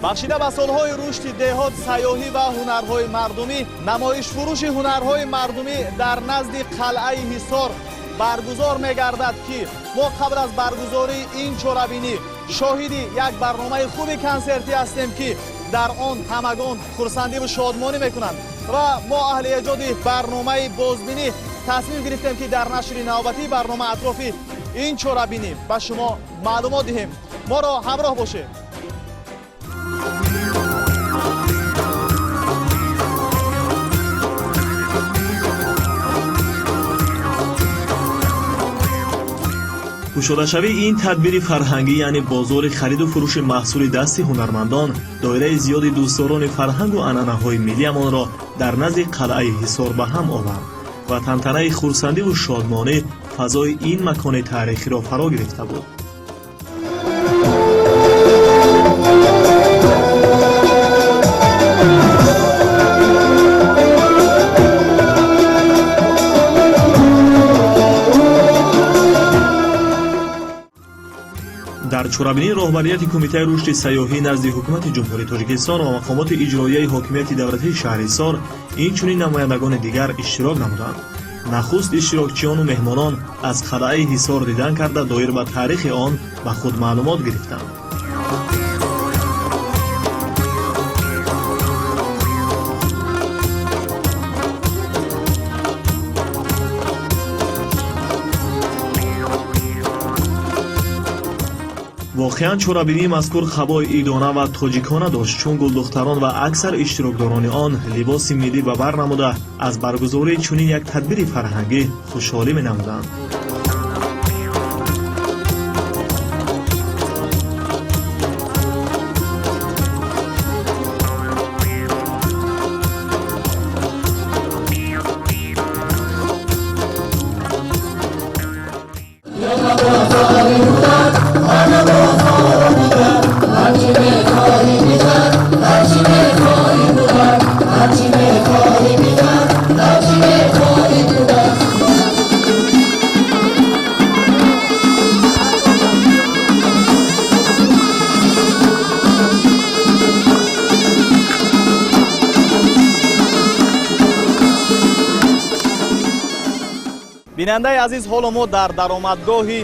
бахшида ба солҳои рушди деҳот, сайёҳӣ ва ҳунарҳои мардумӣ, намоишфурӯши ҳунарҳои мардумӣ дар назди қалъаи Ҳисор баргузор мегардад ки мо қабл аз баргузории ин чорабинӣ шоҳиди як барномаи хуби консертӣ ҳастем ки дар он ҳамагон хурсандиву шодмонӣ мекунанд ва мо аҳли эҷоди барномаи бозбинӣ тасмим гирифтем ки дар нашри навбатии барнома атрофи ин чорабинӣ ба шумо маълумот диҳем. моро ҳамроҳ бошед. кушодашавии ин тадбири фарҳангӣ, яъне бозори хариду фурӯши маҳсули дасти ҳунармандон, доираи зиёди дӯстдорони фарҳангу анъанаҳои миллиамонро дар назди қалъаи Ҳисор ба ҳам овард ва тантанаи хурсандиву шодмонӣ фазои ин макони таърихиро фаро гирифта буд. дар чорабинии роҳбарияти кумитаи рушди сайёҳӣ назди ҳукумати ҷумҳурии Тоҷикистон ва мақомоти иҷроияи ҳокимияти давлатии шаҳри Ҳисор инчунин намояндагони дигар иштирок намуданд. нахуст иштирокчиёну меҳмонон аз қалъаи Ҳисор дидан карда доир ба таърихи он ба худ маълумот гирифтанд. воқеан чорабинии мазкур хабои идона ва тоҷикона дошт, чун гулдухтарон ва аксар иштирокдорони он либоси миллӣ ба бар намуда аз баргузории чунин як тадбири фарҳангӣ хушҳолӣ менамуданд. бинандаи азиз, ҳоло мо дар даромадгоҳи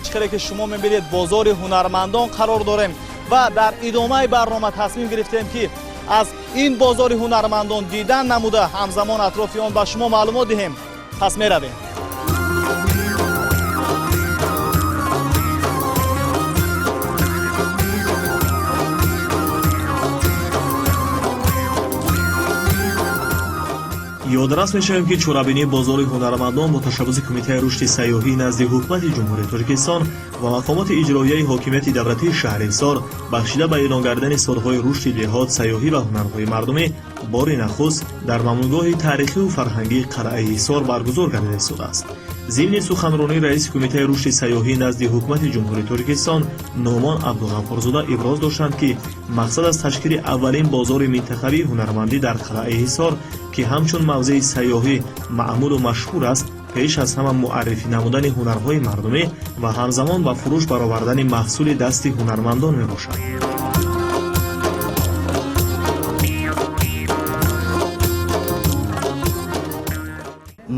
чӣ хеле ки шумо мебинед бозори ҳунармандон қарор дорем ва дар идомаи барнома тасмим гирифтем ки аз ин бозори ҳунармандон дидан намуда ҳамзамон атрофи он ба шумо маълумот диҳем. пас меравем. ёдрас мешавем ки чорабинии бозори ҳунармандон бо ташаббуси кумитаи рушди сайёҳӣ назди ҳукумати ҷумҳурии Тоҷикистон ва мақомоти иҷроияи ҳокимияти давлатии шаҳри Ҳисор бахшида ба эълон кардани солҳои рушди деҳот, сайёҳӣ ва ҳунарҳои мардумӣ бори нахуст дар мамнӯъгоҳи таърихиву фарҳангии қалъаи Ҳисор баргузор гардида истодааст. зимни суханронии раиси кумитаи рушди сайёҳӣ назди ҳукумати ҷумҳурии Тоҷикистон Номон Абдуғаффорзода иброз доштанд ки мақсад аз ташкили аввалин бозори минтақавии ҳунармандӣ дар қалъаи Ҳисор ки ҳамчун мавзеи сайёҳӣ маъмулу машҳур аст, пеш аз ҳама муаррифӣ намудани ҳунарҳои мардумӣ ва ҳамзамон ба фурӯш баровардани маҳсули дасти ҳунармандон мебошад.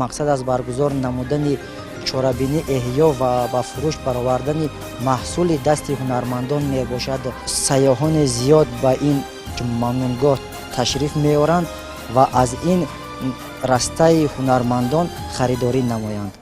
мақсад аз баргузор намудани чорабинӣ эҳё ва ба фурӯш баровардани маҳсули дасти ҳунармандон мебошад. сайёҳони зиёд ба ин мамнунгоҳ ташриф меоранд ва аз ин растаи ҳунармандон харидорӣ намоянд.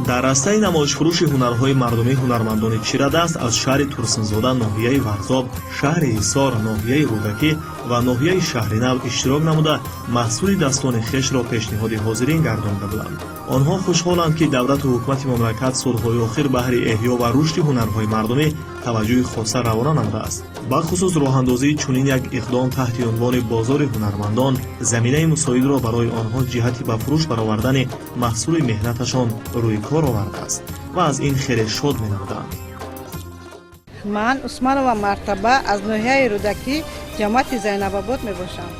дар растаи намоишфурӯши ҳунарҳои мардумии ҳунармандони Чирадаст аз шаҳри Турсунзода, ноҳияи Варзоб, шаҳри Ҳисор, ноҳияи Рӯдакӣ ва ноҳияи Шаҳринав иштирок намуда маҳсулидастони хешро пешниҳоди ҳозирин гардонда буданд. онҳо хушҳоланд ки давлату ҳукумати мамлакат солҳои охир баҳри эҳё ва рушди ҳунарҳои мардумӣ таваҷҷӯҳи хоса равона намудааст. бахусус роҳандозии чунин як иқдом таҳти унвони бозори ҳунармандон заминаи мусоидро барои онҳо ҷиҳати ба фурӯш баровардани маҳсули меҳнаташон рӯи кор овардааст ва аз ин хеле шод менамуданд. ман Усманова Мартаба аз ноҳияи Рӯдакӣ, ҷамоати Зайнабобод мебошам.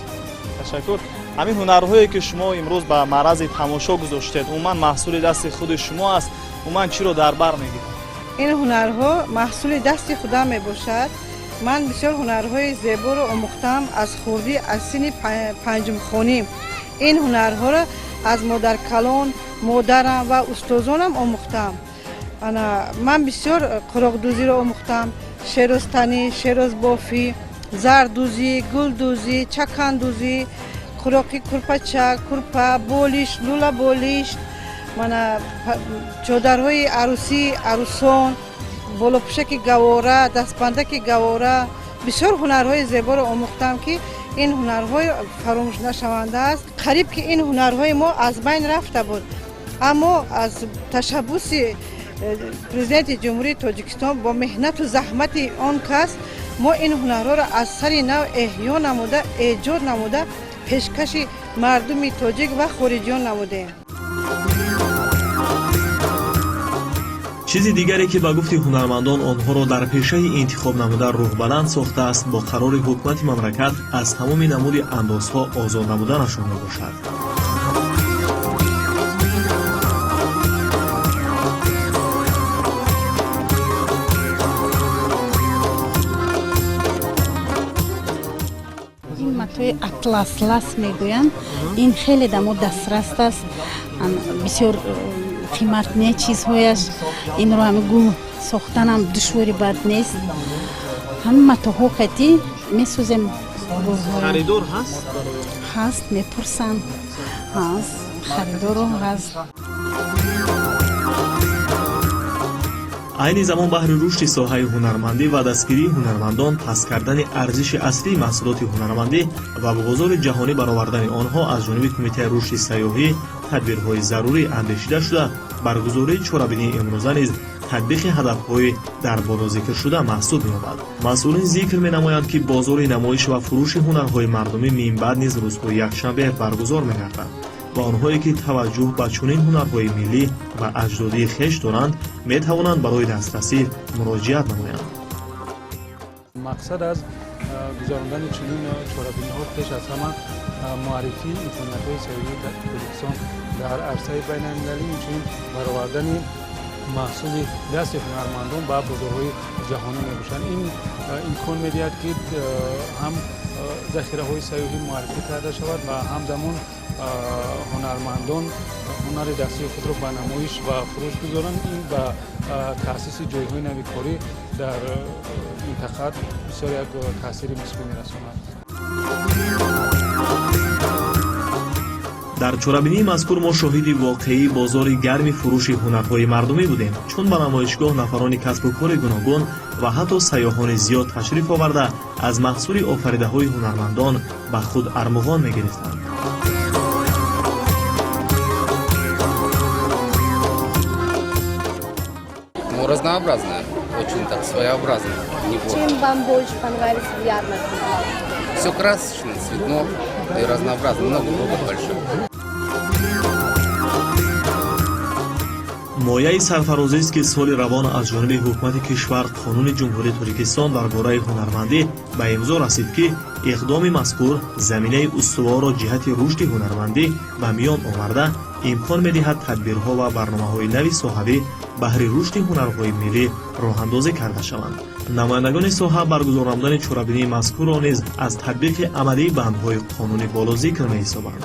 ташаккур. ҳамин ҳунарҳое ки шумо имрӯз ба маърази тамошо гузоштед, умуман маҳсули дасти худи шумо аст. умуман чиро дар бар мегирад? این هنرها محصول دست خدا می باشد. من بسیار هنرهای زیبا رو آموختم از خردی از سن پنجم خانی. این هنرها را از مادر کلان، مادرم و استادانم آموختم. من بسیار قراق دوزی رو آموختم، شعرستانی، شعر بافی، زرد دوزی، گل دوزی، چکن دوزی، قراقی کرپچه، کرپه، بولیش، لولا بولیش، چادرهای عروسی، عروسان، بالوپشک گواره، دستبندک گواره، بسیار هنرهای زیبا رو آموختم که این هنرهای فراموش نشونده است. قریب که این هنرهای ما از بین رفته بود، اما از تشبث پرزیدنت جمهوری تاجیکستان با محنت و زحمت آن کس ما این هنرها را از سر نو احیا نموده، ایجاد نموده، پیشکش مردم تاجیک و خارجیان نموده. چیزی دیگری که با گفت هنرمندان آنها را در پیشه انتخاب نموده روح بلند ساخته است با قرار حکومت مملکت از تمام نمود اندازها آزاد نمودنشان میباشد. матои атлас мегӯянд. ин хеле дамо дастрас аст, бисёр қимат не чизҳояш. инро ҳами гул сохтанам душвори бад нест. ҳами матоҳо кати месӯзем. Харидор ҳаст? ҳаст, мепурсанд. ҳаст, харидоро ҳаст. айни замон баҳри рушди соҳаи ҳунармандӣ ва дастгирии ҳунармандон паст кардани арзиши аслии маҳсулоти ҳунармандӣ ва ба бозори ҷаҳонӣ баровардани онҳо аз ҷониби кумитаи рушди сайёҳӣ тадбирҳои зарурӣ андешида шуда, баргузории чорабинии имрӯза низ татбиқи ҳадафҳои дар боло зикр шуда маҳсуб меёбад. масъулин зикр менамоянд, ки бозори намоиш ва фурӯши ҳунарҳои мардумӣ минбаъд низ рӯзҳои якшанбе баргузор мегардад ва онҳое ки таваҷҷӯҳ ба чунин ҳунарҳои миллӣ ва аҷдодии хеш доранд метавонанд барои дастрасӣ муроҷиат намоянд. мақсад аз гузарондани чунин чорабиниҳо пеш аз ҳама муаррифии имкониятҳои сайёҳии Тоҷикистон дар арсаи байналмилалӣ, инчунин баровардани маҳсули дасти ҳунармандон ба бозорҳои ҷаҳонӣ мебошанд. ин имкон медиҳад, ки ҳам захираҳои сайёҳӣ муаррифӣ карда шавад ва ҳамзамон ҳунармандон ҳунари дастии худро ба намоиш ва фурӯш гузоранд. ин ба таъсиси ҷойҳои нави корӣ дар минтақа бисёр як таъсири мусбӣ мерасонад. дар чорабинии мазкур мо шоҳиди воқеии бозори гарми фурӯши ҳунарҳои мардумӣ будем, чун ба намоишгоҳ нафарони касбу кори гуногун ва ҳатто сайёҳони зиёд ташриф оварда аз маҳсули офаридаҳои ҳунармандон ба худ армуғон мегирифтанд. Разнообразная, очень так своеобразно. Чем вам больше понравилось в ярмарке? Все красочно, цветно и разнообразно, много группок больших. мояи сарфарозист, ки соли равон аз ҷониби ҳукумати кишвар қонуни ҷумҳурии Тоҷикистон дар бораи ҳунармандӣ ба имзо расид, ки иқдоми мазкур заминаи устуворро ҷиҳати рушди ҳунармандӣ ба миён оварда имкон медиҳад тадбирҳо ва барномаҳои нави соҳавӣ баҳри рушди ҳунарҳои миллӣ роҳандозӣ карда шаванд. намояндагони соҳа баргузор намудани чорабинии мазкурро низ аз татбиқи амалии бандҳои қонуни боло зикр меҳисобанд.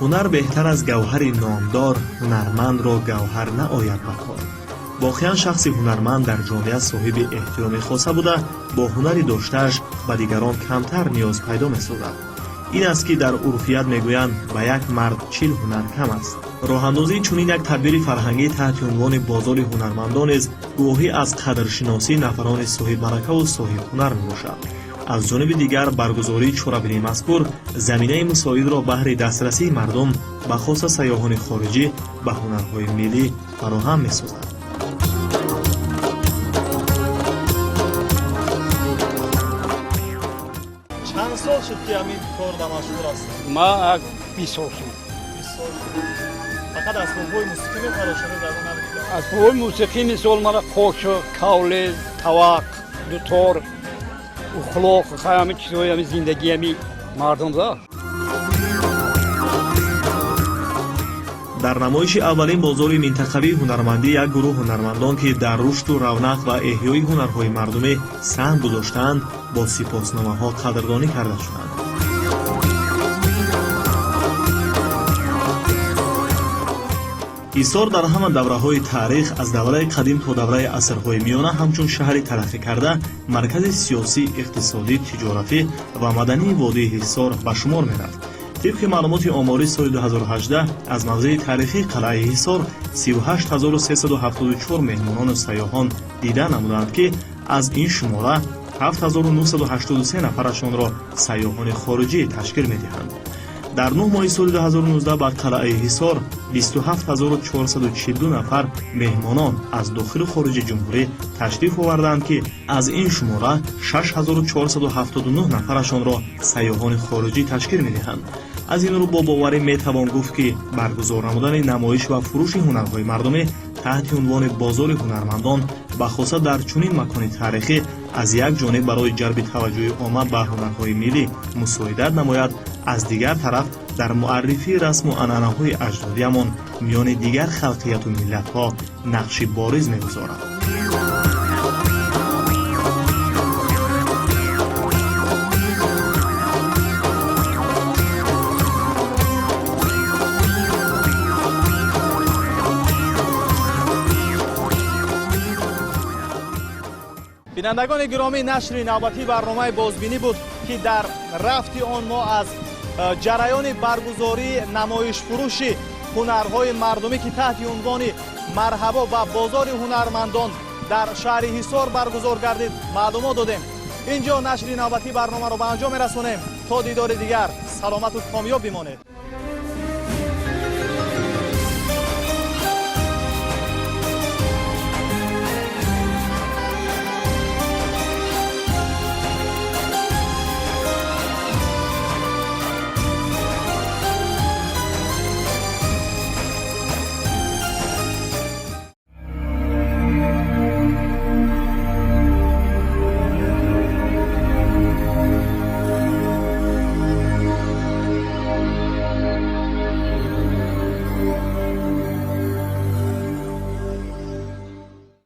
ҳунар беҳтар аз гавҳари номдор, ҳунармандро гавҳар наояд ба кор. воқеан шахси ҳунарманд дар ҷомеа соҳиби эҳтироми хоса буда бо ҳунари доштааш ба дигарон камтар ниёз пайдо месозад. ин аст, ки дар урфият мегӯянд ба як мард 40 ҳунар кам аст. роҳандозии чунин як тадбири фарҳангӣ таҳти унвони бозори ҳунармандон низ гувоҳӣ аз қадршиносии нафарони соҳибмаъракаву соҳибҳунар мебошад. аз ҷониби дигар баргузории чорабинии мазкур заминаи мусоидро баҳри дастрасии мардум ба хоса сайёҳони хориҷӣ ба ҳунарҳои миллӣ фароҳам месозад. чанд сол шуд ки ҳамин кор да машғул аст? ма 20 сол шуд. фақат асбобҳои мусиқӣ мехарошонед дар он ҳам? асбобҳои мусиқӣ мисол мара қошо, кавле, тавақ, дутор, ухлоқ, ҳамин чизҳои ҳамин зиндагии ҳамин мардум да. дар намоиши аввалин бозори минтақавии ҳунармандӣ як гурӯҳ ҳунармандон ки дар рушду равнақ ва эҳёи ҳунарҳои мардумӣ саҳм гузоштаанд бо сипосномаҳо қадрдонӣ карда шуданд. ҳисор дар ҳама давраҳои таърих аз давраи қадим то давраи асрҳои миёна ҳамчун шаҳри тараққӣ карда маркази сиёсӣ, иқтисодӣ, тиҷоратӣ ва мадании водии ҳисор ба шумор мерафт. طبق معلومات آماری سال 2018 از موضع تاریخی قلعه حصار 38374 مهمانان و سیاحان دیدن نمودند که از این شماره 7983 نفرشان را سیاحان خارجی تشکیل می‌دهند. در 9 ماه سال 2019 به قلعه حصار 27442 نفر مهمانان از داخل و خارج جمهوری تشریف آوردند که از این شماره 6479 نفرشان را سیاحان خارجی تشکیل می‌دهند. از این رو با باوری میتوان گفت که برگزار نمودن نمایش و فروش هنرهای مردمی تحت عنوان بازار هنرمندان به خصوص در چنین مکان تاریخی از یک جانب برای جلب توجه عامه به هنرهای ملی مساعدت نماید، از دیگر طرف در معرفی رسم و عنعنه‌های اجدادیمان میان دیگر خلقیت و ملت‌ها نقشی بارز می‌گذارد. بینندگان گرامی، نشر نوبتی برنامه بازبینی بود که در رفت آن ما از جریان برگزاری نمایش فروش هنرهای مردمی که تحت عنوان مرحبا و بازار هنرمندان در شهر حصار برگزار گردید معلومات دادیم. اینجا نشر نوبتی برنامه رو به انجام می‌رسونیم. تا دیدار دیگر سلامت و کامیاب بمانید.